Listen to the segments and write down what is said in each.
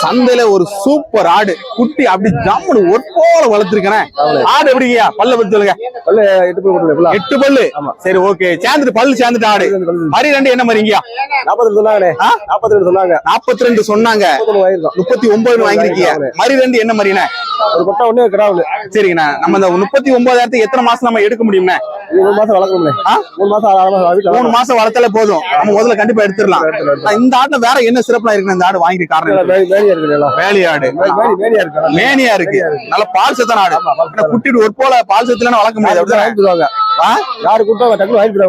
சந்தையில ஒரு சூப்பர் ஆடு குட்டி அப்படி ஜம்முனு ஒரு போல வளர்த்திருக்கேன். ஆடு எப்படிங்கயா? பல்ல பத்தி சொல்லுங்க. பல்லு 8 பல்லு. 8 பல்லு. சரி ஓகே. சேர்ந்துட்டு பல்லு சேர்ந்துட்டு ஆடு மரி ரெண்டு என்ன மாதிரிங்கயா? 42 சொன்னாங்களே. 42 சொன்னாங்க. 42 சொன்னாங்க. 39 வாங்கிருக்கீங்க. மரி ரெண்டு என்ன மாதிரிண்ணே? ஒரு கொட்டை ஒண்ணு கிடாவுல. சரிங்கண்ணா. நம்ம இந்த 39,000 எத்தனை மாசம் நம்ம எடுக்க முடியும்ண்ணே? 3 மாசம் வளர்க்கணும்ண்ணே. 3 மாசம் 3 மாசம் வளர்த்தாலே போதும். நம்ம முதல்ல கண்டிப்பா எடுத்துடலாம். இந்த ஆட்டுல வேற என்ன சிறப்பா இருக்கு? இந்த ஆடு வாங்கி காரணம் வேலையாடு மேனியா இருக்கு. நல்ல பால் சத்தான ஆடு. குட்டிட்டு ஒரு போல பால் சத்துல வளர்க்க முடியாது. யாரு கூட்டம் டக்குனு வாங்கிட்டு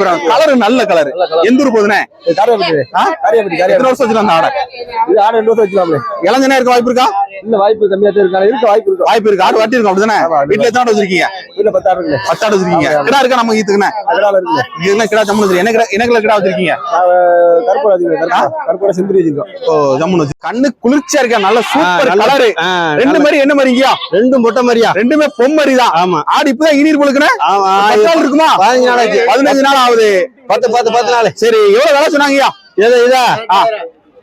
போறாங்க. கலர் நல்ல கலர். எந்த ஊர் போகுதுண்ணே? எத்தனை வருஷம் வச்சுக்கலாம் ஆடை? இது ஆடு 2 வருஷம் வச்சுக்கலாம். இளஞ்சனா இருக்க வாய்ப்பு இருக்கா? இல்ல வாய்ப்பு கம்மியா தான் இருக்கு. இருக்க வாய்ப்பு இருக்கு. வாய்ப்பு இருக்கு. ஆடு வட்டி இருக்கும் அப்படிதானே? வீட்டுல எத்தனை ஆடு வச்சிருக்கீங்க? வீட்டுல 10 ஆடு இருக்கு. 10 ஆடு வச்சிருக்கீங்க. கிடா இருக்கா நம்ம ஈத்துக்குண்ணே? அதனால இருக்கு. இதுல கிடா ஜம்முனு வச்சிருக்கீங்க. என்ன கிடா வச்சிருக்கீங்க? கருப்பூர செந்திரி வச்சிருக்கோம். ஓ ஜம்முனு வச்சு கண்ணு குளிர்ச்சியா இருக்கா. நல்ல சூப்பர் கலர். ரெண்டு மாதிரி என்ன மாதிரிங்கயா? ரெண்டும் மொட்டை மாதிரியா? ரெண்டுமே பொம்மரி தான். ஆமா. ஆடு இப்பதான் இனீர் பொழுக்குனே. 10 நாள் இருக்குமா? 15 நாள் ஆகுது. 10 நாள். சரி எவ்வளவு வேலை சொன்னாங்கய்யா? இதா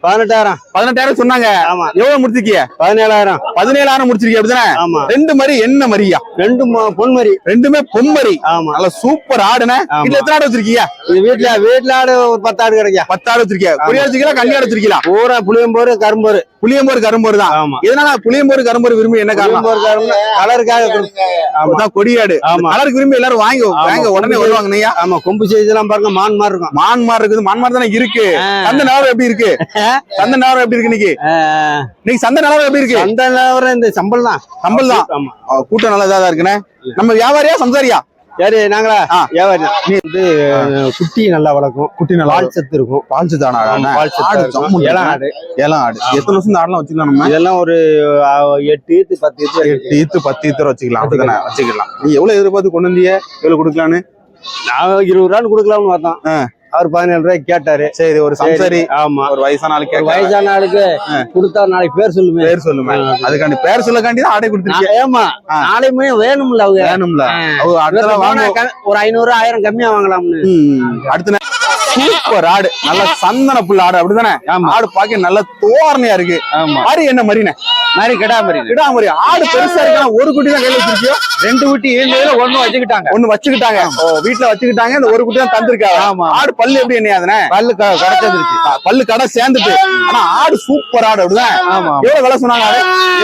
18,000 சொன்னாங்க. ஆமா. எவ்வளவு முடிச்சிருக்கீங்க? 17,000 முடிச்சிருக்கீங்க அப்படிதானே? ஆமா. ரெண்டு மாதிரி என்ன மாதிரியா? ரெண்டும் பொன்மரி. ரெண்டுமே பொம்மரி. ஆமா. நல்ல சூப்பர் ஆடுனே. வீட்டுல எத்தனை ஆடு வச்சிருக்கீங்க? வீட்டுல ஆடு ஒரு 10 ஆடு கிடைக்கும். 10 ஆடு வச்சிருக்கீங்க. கொடியா வச்சிருக்கீங்களா? கண்ணி ஆடு வச்சிருக்கீங்களா? பூரா புளியம்போரு கரும்போரு. கரும்போரு தான். ஆமா. எதனால புளியம்போரு கரும்போரு விரும்பி என்ன காரணம்? கலருக்காக கொடியாடு. கலருக்கு விரும்பி எல்லாரும் வாங்க உடனே வருவாங்க. ஆமா. கொம்பு சைஸ் எல்லாம் பாருங்க. மான் மாதிரி இருக்கும். மான் மாதிரி இருக்குது. மான் மாதிரி தானே இருக்கு. சந்தை நிலவரம் எப்படி இருக்கு? சந்தை நிலவரம் எப்படி இருக்கு இன்னைக்கு சந்தை நிலவரம் எப்படி இருக்கு? சந்தை நிலவரம் இந்த சம்பள் தான். கூட்டம் நல்லதா இருக்குண்ணே. நம்ம வியாபாரியா சம்சாரியா? சரி நாங்களா வியாபாரி. நீ வந்து குட்டி நல்லா வளர்க்கும். குட்டி நல்லா பால் சத்து இருக்கும். பால் சத்தான ஏழாம் ஆடு. எத்தனை வருஷம் ஆடெல்லாம் வச்சுக்கலாம் நம்ம? இதெல்லாம் ஒரு 8 ஈத்து 10 ஈத்து 10 ஈத்து வச்சுக்கலாம். அப்படிதானே வச்சுக்கலாம். நீ எவ்வளவு எதிர்பார்த்து கொண்டு வந்தீங்க? எவ்வளவு கொடுக்கலான்னு? நான் 20 ரூபான்னு கொடுக்கலாம்னு பார்த்தோம். அவர் 17 ரூபாய்க்கு கேட்டாரு. சரி ஒரு சம்சாரி. ஆமா. ஒரு வயசான ஆளுக்கு கொடுத்தா நாளைக்கு பேர் சொல்லுமே. அதுக்காண்டி பேர் சொல்லக்காண்டி தான் ஆடை கொடுத்துருக்கீங்க. ஏமா நாளையுமே வேணும்ல ஒரு 500 1000 கம்மியா வாங்கலாம்னு. அடுத்த சூப்பர் ஆடு. நல்ல சந்தன புள்ள ஆடு அப்படிதானே? ஆடு பாக்க நல்ல தோரணையா இருக்கு. மாதிரி என்ன மரினே? மாதிரி கிடாமரி. ஆடு பெருசா இருக்கா? ஒரு குட்டி தான் கையில வச்சிருக்கியோ? 2 குட்டி இருந்ததுல ஒண்ணு வச்சுக்கிட்டாங்க. வீட்டுல வச்சுக்கிட்டாங்க. இந்த ஒரு குட்டி தான் தந்திருக்காங்க. ஆமா. ஆடு பல்லு எப்படி என்ன? பல்லு கடை பல்லு கடை சேர்ந்துட்டு. ஆனா ஆடு சூப்பர் ஆடு அப்படிதான். ஆமா. எவ்வளவு விலை சொன்னாங்க?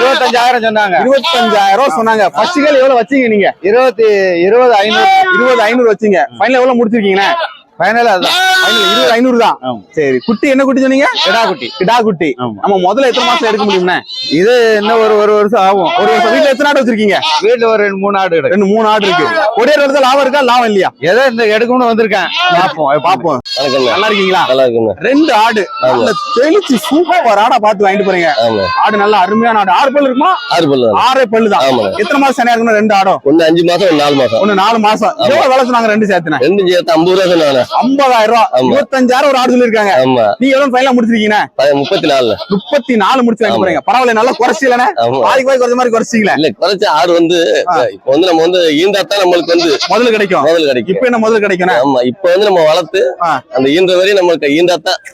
25,000 சொன்னாங்க. 25,000 சொன்னாங்க. ஃபர்ஸ்ட் கேள் எவ்வளவு வச்சீங்க நீங்க? 20,500 வச்சீங்க. ஃபைனல் எவ்வளவு முடிச்சிருக்கீங்க? ஃபைனல் அதான். 20,500 தான். சரி. குட்டி என்ன குட்டி சொன்னீங்க? கிடா குட்டி. நம்ம முதல்ல எத்தனை மாசம் எடுக்க முடியும்னா? இது இன்னும் ஒரு வருஷம் ஆகும். ஒரு வருஷம். வீட்டுல எத்தனை ஆடு வச்சிருக்கீங்க? வீட்டுல ஒரு 2-3 ஆடு. 2-3 ஆடு இருக்கு. கொடியேற இடத்துல லாபம் இருக்கா? லாபம் இல்லையா? ஏதோ இந்த எடுக்கணும்னு வந்திருக்கேன். பாப்போம். நல்லா இருக்கீங்களா? நல்லா இருக்குங்க. 2 ஆடு நல்ல தெளிச்சு சூப்பர் ஆடா பார்த்து வாங்கிட்டு போறீங்க. ஆடு நல்ல அருமையான ஆடு. 6 பல்லு இருக்குமா? 6 பல்லு தான். எத்தனை மாசம் சனையா இருக்கணும்? 2 ஆடும். ஒன்னு 5 மாசம், ஒன்னு 4 மாசம். ஒன்னு 4 மாசம். எவ்வளவு விலை சொன்னாங்க? 2 சேர்த்துனா 2 சேர்த்து 50 ரூபா சொன்னாங்க. 50,000. 25,000 ஒரு ஆடு சொல்லிருக்காங்க. நீங்க எவ்வளவு ஃபைனலா முடிச்சிருக்கீங்க? 34 முடிச்சு வாங்கி போறீங்க. பரவாயில்ல. நல்லா குறைச்சிலனே. பாதிக்கு பாதி குறைஞ்ச மாதிரி குறைச்சிங்களா? இல்ல குறைச்ச ஆடு வந்து இப்போ வந்து நம்ம வந்து ஈந்தாத்தான் நம்மளுக்கு வந்து முதல்ல கிடைக்கும். இப்ப என்ன முதல்ல கிடைக்கும்? ஆமா. இப்ப வந்து நம்ம வளர்த்து அந்த ஈன்ற வரையும் நமக்கு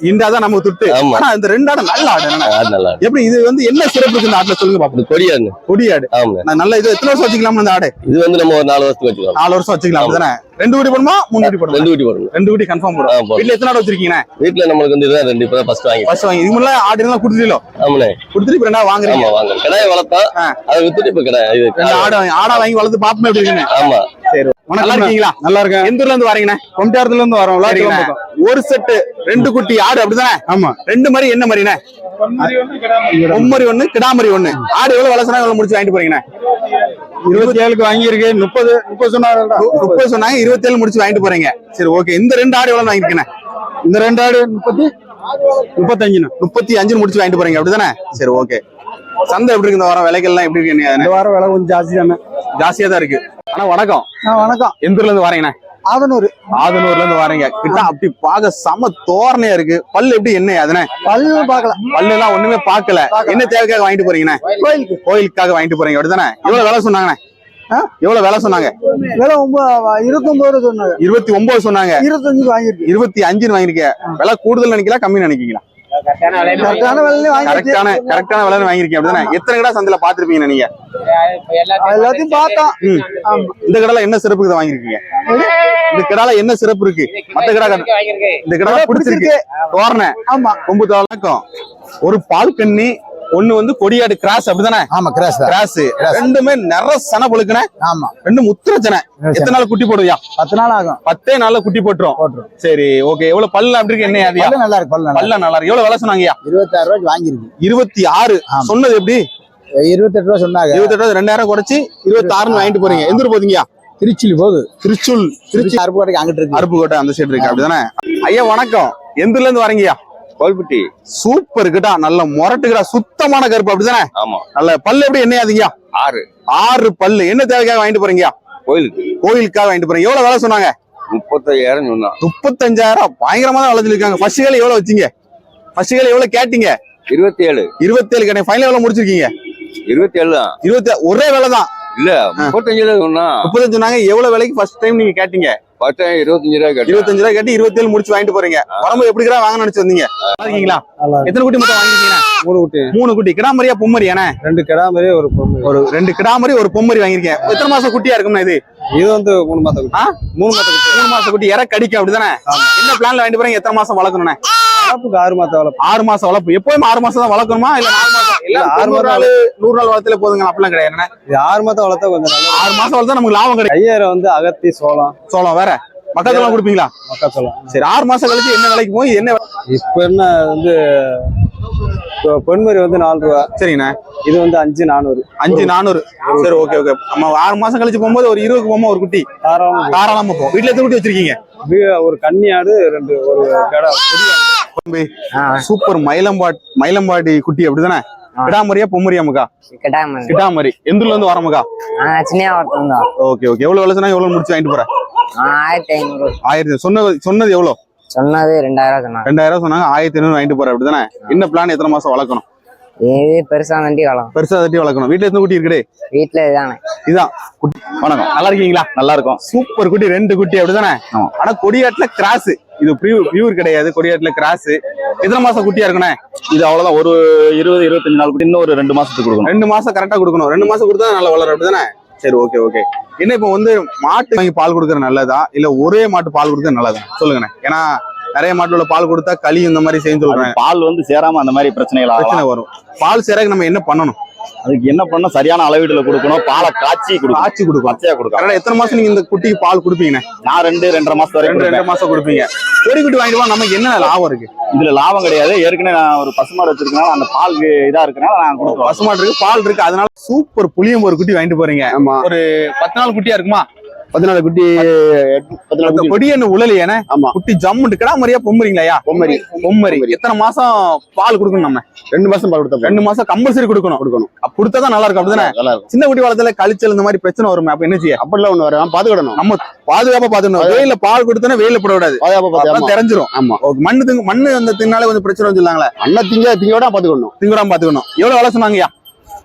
ஈந்தாதான் நமக்கு துட்டு. ஆனா இந்த 2 ஆடு நல்ல ஆடு. நல்லா எப்படி இது வந்து என்ன சிறப்பு இருக்கு இந்த ஆட்டுல சொல்லுங்க பாப்போம். கொடியாடு. ஆமா. நல்ல இது எத்தனை வருஷம் வச்சுக்கலாம் இந்த ஆடு? இது வந்து நம்ம ஒரு 4 வருஷத்துக்கு வச்சுக்கலாம். 4 வருஷம் வச்சுக்கலாம். அப்படிதானே? 2 குட்டி போடுமா? 3 குட்டி போடுமா? 2 குட்டி போடணும். 2 குட்டி கன்ஃபார்ம் போடும். வீட்ல எத்தனை ஆடு வச்சிருக்கீங்க? வீட்ல நமக்கு வந்து இதுதான் 2. இப்ப ஃபர்ஸ்ட் வாங்கி இது முன்ன ஆடு எல்லாம் கொடுத்துட்டீங்களோ? ஆமாண்ணே. கொடுத்துட்டு இப்ப 2 வாங்குறீங்க. ஆமா வாங்குறேன். கடாயை வளர்த்தா அதை வித்துட்டு இப்ப கடை ஆடா வாங்கி வளர்த்து பாப்போம் எப்படி இருக்குன்னு. ஆமா. சரி. நல்லா இருக்கீங்களா? நல்லா இருக்கேன். எந்த ஊர்ல இருந்து வரீங்கண்ணே? கொண்டாரத்துல இருந்து வரோம். ஒரு செட்டு 2 குட்டி ஆடு அப்படிதானே? ஆமா. 2 மாதிரி என்ன மாதிரிண்ணே? பொம்மரி 1 கிடாமரி 1. ஆடு எவ்வளவு விலை சொன்னா எவ்வளவு முடிச்சு வாங்கிட்டு போறீங்கண்ணே? 27க்கு வாங்கியிருக்கு. 30 சொன்னாங்க. 27 முடிச்சு வாங்கிட்டு போறீங்க. சரி ஓகே. இந்த 2 ஆடு எவ்வளவு வாங்கிருக்கேன்? இந்த 2 ஆடு 35 முடிச்சு வாங்கிட்டு போறீங்க அப்படிதானே? சரி ஓகே. சந்தை எப்படி இருக்கு இந்த வாரம்? விலைகள்லாம் எப்படி இருக்கு? இந்த வாரம் விலை கொஞ்சம் ஜாஸ்தியா தான் இருக்கு. ஆனா வணக்கம். வணக்கம். எந்த ஊர்ல இருந்து வரீங்கண்ணே? ஆதனூர்ல இருந்து வரீங்க. கிட்ட அப்படி பாக்க சம தோரணையா இருக்கு. பல்லு எப்படி என்ன? அதுனே பல்லு பாக்கல. பல்லு எல்லாம் ஒண்ணுமே பாக்கல. என்ன தேவைக்காக வாங்கிட்டு போறீங்கண்ணே? கோயிலுக்காக வாங்கிட்டு போறீங்க அப்படிதானே? எவ்வளவு விலை சொன்னாங்கண்ணே? எவ்வளவு விலை சொன்னாங்க? 29 சொன்னாங்க. 29 சொன்னாங்க. 25 வாங்கிருக்கு. 25 வாங்கிருக்கீங்க. விலை கூடுதல் நினைக்கலாம் கம்மி நினைக்கீங்களா? கரெக்டான விலை வாங்கிருக்கீங்க அப்படிதானே? எத்தனை கடை சந்தையில பாத்திருப்பீங்க நீங்க? எல்லாத்தையும் பார்த்தோம். இந்த கடையில என்ன சிறப்பு இதை வாங்கிருக்கீங்க? இந்த கடால என்ன சிறப்பு இருக்கு? மத்த கடை இந்த கடை பிடிச்சிருக்கு. தோரணை ஆமா கொம்பு வணக்கம். ஒரு பால் கண்ணி ஒண்ணு வந்து கொடியாடு கிராஸ் அப்படிதானே? ஆமா கிராஸ் ரெண்டுமே நிற சன பொழுக்குன. ஆமா ரெண்டு முத்திரச்சனை. எத்தனை நாள் குட்டி போடுவியா? 10 நாள் ஆகும். 10 நாள்ல குட்டி போட்டுரும். சரி ஓகே. எவ்வளவு பல்லு அப்படி இருக்கு? என்ன அதியா? நல்லா இருக்கு. பல்ல நல்லா இருக்கு. எவ்வளவு விலை சொன்னாங்கயா? 26 ரூபாய்க்கு வாங்கிருக்கு. 26 சொன்னது எப்படி? 28 ரூபாய் சொன்னாங்க. 28 2000 குறைச்சு 26 வாங்கிட்டு போறீங்க. எந்த ஊர் போதீங்க? திருச்சி போகுது. திருச்சி அருப்புக்கோட்டைக்கு அங்கிட்டு இருக்கு. அருப்புக்கோட்டை அந்த சைடு இருக்கு அப்படிதானே? ஐயா வணக்கம். எந்த ஊர்ல இருந்து வரீங்கயா? கோல்பட்டி. சூப்பர் கிட்டா. நல்ல முரட்டுக்கிட்டா. சுத்தமான கருப்பு அப்படிதானே? ஆமா. நல்ல பல்லு எப்படி? என்ன ஆகுதுங்கயா? 6 பல்லு. என்ன தேவைக்காக வாங்கிட்டு போறீங்க? கோயிலுக்காக வாங்கிட்டு போறீங்க. எவ்வளவு விலை சொன்னாங்க? 35,000 சொன்னா. 35,000 பயங்கரமா தான் விளைஞ்சிருக்காங்க. ஃபர்ஸ்ட் கால எவ்வளவு வச்சீங்க? ஃபர்ஸ்ட் கால எவ்வளவு கேட்டீங்க? 27 கேட்டேன். ஃபைனல் எவ்வளவு முடிச்சிருக்கீங்க? 27 தான். 20 ஒரே விலை தான். இல்ல 35 சொன்னா. 35 சொன்னாங்க. எவ்வளவு விலைக்கு ஃபர்ஸ்ட் டைம் நீங்க கேட்டீங்க? 25 ரூபாய் கேட்டேன். 25 ரூபாய் கேட்டு 27 முடிச்சு வாங்கிட்டு போறீங்க. உடம்பு எப்படி கிடா வாங்க நினைச்சு வந்தீங்க? நல்லா இருக்கீங்களா? எத்தனை குட்டி மட்டும் வாங்கிருக்கீங்க? 3 குட்டி. கிடாமரியா பொம்மரி? ஏன்னா 2 கிடாமரி ஒரு பொம்மரி. ஒரு 2 கிடாமரி ஒரு பொம்மரி வாங்கிருக்கேன். எத்தனை மாசம் குட்டியா இருக்கும்னா இது? இது வந்து 3 மாசம் குட்டி. 3 மாசம் குட்டி. இற கடிக்கும் அப்படிதானே? என்ன பிளான்ல வாங்கிட்டு போறீங்க? எத்தனை மாசம் வளர்க்கணும்னே? வளர்ப்புக்கு 6 மாசம் வளர்ப்பு. 6 மாசம் வளர்ப்பு. எப்பவுமே 6 மாசம் தான் வளர்க்கணுமா? இல்ல 4 மாசம்? இல்ல 100 நாள் வளர்த்துல போதுங்க அப்படிலாம் கிடையாது. இது 6 மாசம் வளர்த்தா கொஞ்சம் நல்லா. 6 மாசம் வளர்த்தா நமக்கு லாபம் கிடைக்கும். ஐயரை வந்து அகத்தி சோளம் வேற மக்காச்சோளம் கொடுப்பீங்களா? மக்காச்சோளம். சரி 6 மாசம் கழிச்சு என்ன விலைக்கு போய் என்ன? இப்ப என்ன வந்து பொன்மரி வந்து 4 ரூபா. சரிண்ணே. இது வந்து 5,400. 5,400. சரி ஓகே. நம்ம 6 மாசம் கழிச்சு போகும்போது ஒரு 20க்கு போகும்போது ஒரு குட்டி தாராளமா போகும். வீட்டுல எத்தனை குட்டி வச்சிருக்கீங்க? ஒரு கன்னியாடு 2 ஒரு கடை. சூப்பர் மயிலம்பாடி குட்டி அப்படிதானே? கிடாமரியா பொம்மரியா முக்கா? கிடாமரி. எந்த ஊர்ல இருந்து வரமுக்கா? ஓகே. எவ்வளவு விலை சொன்னா எவ்வளவு முடிச்சு வாங்கிட்டு போறேன்? 1500. 1000. சொன்னது எவ்வளவு? சொன்னது 2000 சொன்னாங்க. 2000 சொன்னாங்க. 1500 வாங்கிட்டு போறேன் அப்படிதானே? என்ன பிளான்? எத்தனை மாசம் வளர்க்கணும்? இது பெருசா தண்டி வளர்க்கணும். வீட்டுல எத்தனை குட்டி இருக்குடே? வீட்டுல இதான் குட்டி. வணக்கம். நல்லா இருக்கீங்களா? நல்லா இருக்கும். சூப்பர் குட்டி. 2 குட்டி அப்படிதானே? ஆனா கொடியாட்டுல கிராஸ். இது பியூர் கிடையாது. கொடியாட்டுல கிராஸ். எத்தனை மாசம் குட்டியா இருக்குண்ணே? இது அவ்வளவுதான். ஒரு 20-25 நாள் குட்டி. இன்னும் ஒரு 2 மாசத்துக்கு கொடுக்கணும். 2 மாசம் கரெக்டா கொடுக்கணும். 2 மாசம் கொடுத்தா நல்லா வளரும் அப்படிதானே? சரி ஓகே. என்ன இப்ப வந்து மாட்டு வாங்கி பால் கொடுக்கறது நல்லதா இல்ல ஒரே மாட்டு பால் கொடுக்கறது நல்லதா சொல்லுங்கண்ணே? ஏன்னா நிறைய மாட்டுல பால் கொடுத்தா களி இந்த மாதிரி செய்ய சொல்றாங்க. பால் வந்து சேராம அந்த மாதிரி பிரச்சனை வரும். பால் சேரக்கு நம்ம என்ன பண்ணணும்? அதுக்கு என்ன பண்ண? சரியான அளவீடுல கொடுக்கணும். பாலை காய்ச்சி கொடுக்கும். பச்சையா கொடுக்கும். எத்தனை மாசம் நீங்க இந்த குட்டிக்கு பால் கொடுப்பீங்க? நான் 2-2.5 மாசம் வரைக்கும் 2 மாசம் கொடுப்பீங்க. கொடி குட்டி வாங்கிட்டு வா. நமக்கு என்ன லாபம் இருக்கு? இதுல லாபம் கிடையாது. ஏற்கனவே நான் ஒரு பசுமாடு வச்சிருக்கனால அந்த பால் இதா இருக்கனால நான் கொடுப்பேன். பசுமாடு இருக்கு, பால் இருக்கு. அதனால சூப்பர் புளியம் ஒரு குட்டி வாங்கிட்டு போறீங்க. ஒரு 10 நாள் குட்டியா இருக்குமா? 14 குட்டி. கொடி என்ன உழலையானே? குட்டி ஜம்முண்டு. கிடாமரியா பொம்மரிங்களா? பொம்மரி. எத்தனை மாசம் பால் கொடுக்கணும்? நம்ம 2 மாசம் பால் கொடுத்தோம். 2 மாசம் கம்பல்சரி கொடுக்கணும். கொடுத்தாதான் நல்லா இருக்கும் அப்படிதானே? சின்ன குட்டி வளத்துல கழிச்சல் இந்த மாதிரி பிரச்சனை வரும். அப்ப என்ன செய்ய? அப்படிலாம் ஒண்ணு வரும். பாத்துக்கிடணும். நம்ம பாதுகாப்பா பாத்துக்கணும். வெயில பால் கொடுத்தோன்னா வெயில போடக்கூடாது. தெரிஞ்சிரும். மண்ணு அந்த தின்னாலே கொஞ்சம் பிரச்சனை வச்சுருந்தாங்களே. அண்ணன் திங்கோட பாத்துக்கணும். எவ்வளவு விலை சொன்னாங்கயா?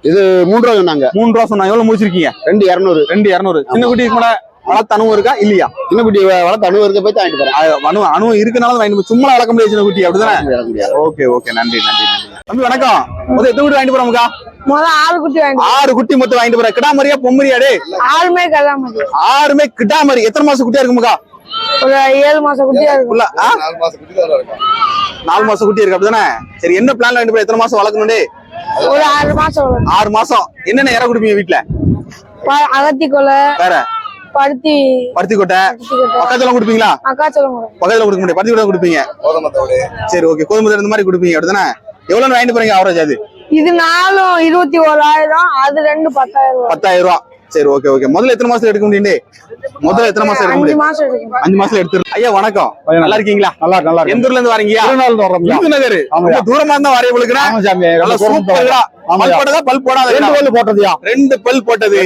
இது 3 ரூபா சொன்னாங்க. 3 ரூபா சொன்னாங்க. எவ்வளவு முடிச்சிருக்கீங்க? 2,200. சின்ன குட்டி கூட வளர்த்த அனுபவம் இருக்கா இல்லையா? சின்ன குட்டி வளர்த்த அனுபவம் இருக்க போய் வாங்கிட்டு போறேன். அனுபவம் இருக்கனால வாங்கிட்டு சும்மா வளர்க்க முடியாது சின்ன குட்டி அப்படிதானே? ஓகே. நன்றி. தம்பி வணக்கம். எத்தனை குட்டி வாங்கிட்டு போறோம்க்கா? 6 குட்டி 6 குட்டி மொத்தம் வாங்கிட்டு போறேன். கிடாமரியா பொம்மரியாடே? 6மே கிடாமரி. எத்தனை மாசம் குட்டியா இருக்குமுக்கா? ஒரு 7 மாசம் குட்டியா இருக்கு. 4 மாசம் குட்டி இருக்கு அப்படிதானே? சரி என்ன பிளான்ல வாங்கிட்டு போற? எத்தனை மாசம் வளர்க்கணும்டே? ஒரு 6 மாசம். 6 மாசம். என்னென்ன இற குடிப்பீங்க வீட்டுல? அகத்தி கொலை, வேற பருத்தி கொட்டை, மக்காச்சோளம் கொடுப்பீங்களா? பக்கத்துல கொடுக்க முடியும். பருத்தி கொட்டை கொடுப்பீங்க. சரி ஓகே. கோதுமை இந்த மாதிரி கொடுப்பீங்க அப்படிதானே? எவ்வளவு வாங்கிட்டு போறீங்க அவரேஜ்? அது இது 4 21,000. அது 2 10,000. 10,000 ரூபா. சரி ஓகே. முதல்ல எத்தனை மாசம் எடுக்க முடியும்? முதல்ல எத்தனை மாசம் எடுக்க முடியும்? 5 மாசம் எடுத்துரு. ஐயா வணக்கம். நல்லா இருக்கீங்களா? நல்லா. எந்த ஊர்ல இருந்து வரீங்க? விருதுநகர். தூரமா இருந்தா வரைய உங்களுக்கு பல் போடாத 2 பல் போட்டதுயா? 2 பல் போட்டது.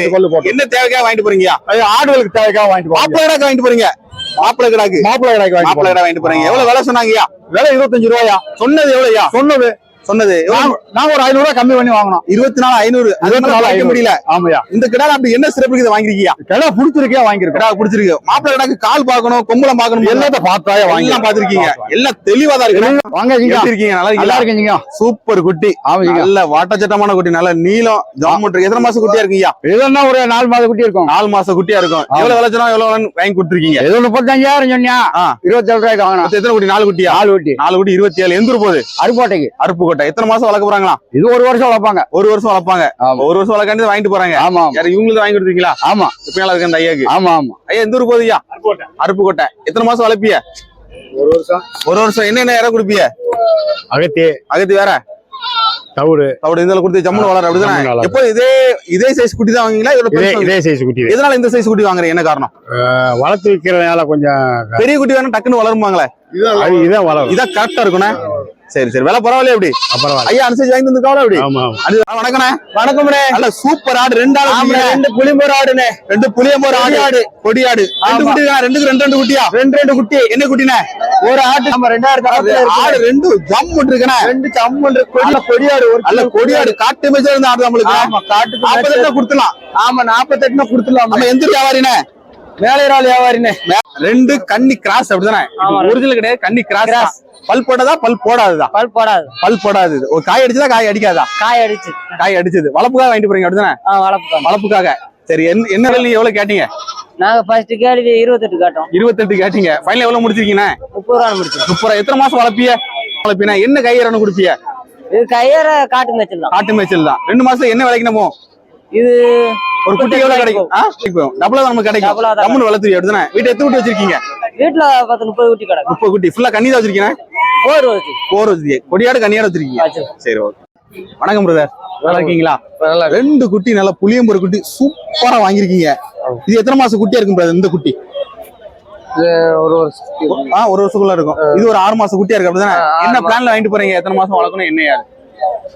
என்ன தேவைக்காக வாங்கிட்டு போறீங்க? ஆடுகளுக்கு தேவைக்காக வாங்கிட்டு போறோம். மாப்பிள்ளை கிடாக்கு வாங்கிட்டு போறீங்க? மாப்பிள்ளை கிடாக்கு வாங்கிட்டு போறீங்க. எவ்வளவு விலை சொன்னாங்கயா? விலை 25 ரூபாயா? சொன்னது எவ்வளவுயா? சொன்னது நான் ஒரு 500 ரூபாய் கம்மி பண்ணி வாங்கணும். 24,500. 24,500 முடியல. ஆமாயா. இந்த கிடால அப்படி என்ன சிறப்பு இதை வாங்கிருக்கியா? கிடா புடிச்சிருக்கே வாங்கிருக்கேன். கிடா பிடிச்சிருக்கு. மாப்பிள்ளை கிடாக்கு கால் பார்க்கணும், கொம்புலம் பார்க்கணும், எல்லாத்தையும் பார்த்தாயே வாங்கி எல்லாம் பாத்திருக்கீங்க. எல்லாம் தெளிவா தான் இருக்கு. வாங்க இருக்கீங்க. நல்லா இருக்கீங்க. சூப்பர் குட்டி. நல்ல வாட்டச்சட்டமான குட்டி, நல்ல நீளம் ஜாமெண்ட் இருக்கு. எத்தனை மாசம் குட்டியா இருக்குயா? இதெல்லாம் ஒரு 4 மாத குட்டி இருக்கும். 4 மாசம் குட்டியா இருக்கும். எவ்வளவு விளைச்சணும், எவ்வளவு வாங்கி கொடுத்துருக்கீங்க? ஏதோ 35,000 சொன்னியா? 27 ரூபாய்க்கு வாங்கணும். எத்தனை குட்டி? 4 குட்டியா? 4 குட்டி. 4 குட்டி 27. எந்த ஊர் போகுது? அருப்புக்கோட்டைக்கு. அருப்புக்கோட்டை. எத்தனை மாசம் வளர்க்க போறாங்களா? இது 1 வருஷம் வளர்ப்பாங்க. 1 வருஷம் வளர்ப்பாங்க. 1 வருஷம் வளர்க்காண்டி வாங்கிட்டு போறாங்க. ஆமா. யாரு இவங்களுக்கு வாங்கி கொடுத்தீங்களா? ஆமா. இப்ப நல்லா இருக்கு அந்த ஐயாக்கு. ஆமா ஆமா. ஐயா எந்த ஊர் போகுதுயா? அருப்புக்கோட்டை. எத்தனை மாசம் வளர்ப்பிய? 1 வருஷம். 1 வருஷம். என்னென்ன இற கொடுப்பிய? அகத்தி வேற தவிடு இதெல்லாம் கொடுத்து ஜம்முன்னு வளர அப்படிதானே? எப்போ இதே சைஸ் குட்டி தான் வாங்குவீங்களா? இதே சைஸ் குட்டி. எதனால இந்த சைஸ் குட்டி வாங்குறீங்க? என்ன காரணம்? வளர்த்து விற்கிறதுனால கொஞ்சம் பெரிய குட்டி வேணும் டக்குன்னு வளருமாங்களே. இதான் வளரும். இதான் கரெக்டா இருக்குண்ணே. சரி சரி. விலை பரவாயில்ல எப்படி? ஐயா அனுசரிச்சு வாங்கி தந்துருக்காங்களா எப்படி? வணக்கண்ணே. வணக்கம்ண்ணே. நல்ல சூப்பர் ஆடு. 2 ஆடு. 2 புளியம்போர் ஆடுண்ணே. 2 புளியம்போர் ஆடு. கொடி ஆடு. 2 குட்டி. 2 குட்டியா? 2 குட்டி. என்ன குட்டினே? ஒரு ஆட்டு நம்ம 2000 ஆடு 2 ஜம்முன்னு இருக்குண்ணே. 2 ஜம்முன்னு கொடி ஆடு. நல்ல கொடி ஆடு. காட்டு மேய்ச்சல் இருந்த ஆடு நம்மளுக்கு. ஆமா காட்டு 48 கொடுத்துலாம். ஆமா 48 கொடுத்துலாம். நம்ம எந்த வியாபாரினே? வேலையாள் வியாபாரினே. 2 கன்னி கிராஸ் அப்படிதானே? ஒரிஜினல் கிடையாது, கன்னி கிராஸ். பல் போட்டதா பல் போடாததா? பல் போடாது. ஒரு காய் அடிச்சதா காய் அடிக்காதா? காய் அடிச்சது. வளப்புக்காக வாங்கிட்டு போறீங்க அப்படிதானே? வளப்புக்காக. சரி. என்ன நீ எவ்வளவு கேட்டீங்க? நாங்க ஃபர்ஸ்ட் கேள்வி 28 கேட்டோம். 28 கேட்டீங்க. ஃபைனல் எவ்வளவு முடிச்சிருக்கீங்க? 30 ரூபா முடிச்சோம். 30 ரூபா. எத்தனை மாசம் வளர்ப்பீனா? என்ன கையறன்னு கொடுப்பிய? இது கையற காட்டு மேய்ச்சல் தான். காட்டு மேய்ச்சல் தான். 2 மாசம் என்ன விலைக்கு நம்ம? இது ஒரு குட்டி எவ்வளவு கிடைக்கும்? டபுளா தான் நமக்கு கிடைக்கும். கம்முன்னு வளர்த்துறீங்க அப்படிதானே? வீட்டை எத்தனை குட்டி வச்சிருக்கீங்க? வீட்டுல 30 குட்டி கிடக்கு. 30 குட்டி. ஃபுல்லா கன்னி தான் வச்சிருக்கீங்க? போர் வச்சு கொடியாடு கன்னியாடு வச்சிருக்கீங்க. சரி ஓகே. வணக்கம் பிரதர். நல்லா இருக்கீங்களா? 2 குட்டி நல்ல புளியம்பொரு குட்டி சூப்பரா வாங்கிருக்கீங்க. இது எத்தனை மாசம் குட்டியா இருக்கும் பிரதர் இந்த குட்டி? ஒரு வருஷம். 1 வருஷத்துக்குள்ள இருக்கும். இது ஒரு 6 மாசம் குட்டியா இருக்கு அப்படிதானே? என்ன பிளான்ல வாங்கிட்டு போறீங்க? எத்தனை மாசம் வளர்க்கணும்? என்ன யாரு?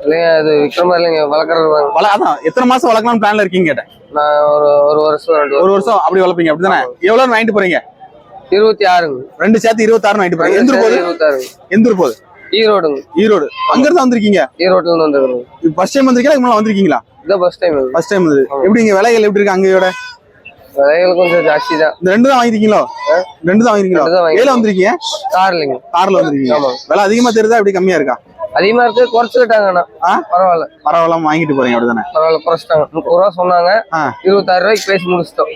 இல்லைங்க அது விக்ரமா இல்லைங்க வளர்க்கறது. அதான் எத்தனை மாசம் வளர்க்கலாம்னு பிளான்ல இருக்கீங்க கேட்டேன். நான் ஒரு வருஷம் 1 வருஷம் அப்படி வளர்ப்பீங்க அப்படிதானே? எவ்வளவு வாங்கிட்டு போறீங்க? 26. 2 சேர்த்து 26 வாங்கிட்டு போறீங்க. எந்த ஊர் போகுது? 26. எந்த ஊர் போகுது? ஈரோடுங்க. ஈரோடு. அங்க இருந்து வந்திருக்கீங்க? ஈரோட்ல இருந்து வந்திருக்கோம். ஃபர்ஸ்ட் டைம் வந்திருக்கீங்களா? இதுக்கு முன்னாடி வந்திருக்கீங்களா? இதான் ஃபர்ஸ்ட் டைம். ஃபர்ஸ்ட் டைம் வந்து. எப்படிங்க விலைகள் எப்படி இருக்கு அங்கயோட? விலைகள் கொஞ்சம் ஜாஸ்தி தான். இந்த 2 தான் வாங்கிருக்கீங்களோ? 2 தான் வாங்கிருக்கீங்களோ? ஏல வந்திருக்கீங்க? கார்லங்க. கார்ல வந்திருக்கீங்க. விலை அதிகமா தெரியுதா இப்படி கம்மியா இருக்கா? அதிகமா இருக்கு. குறைச்சுட்டாங்கண்ணா. பரவாயில்ல. பரவாயில்லாம வாங்கிட்டு போறீங்க அப்படிதானே? பரவாயில்ல குறைச்சிட்டாங்க. 30 ரூபா சொன்னாங்க. 26 ரூபாய்க்கு பேசி முடிச்சிட்டோம்.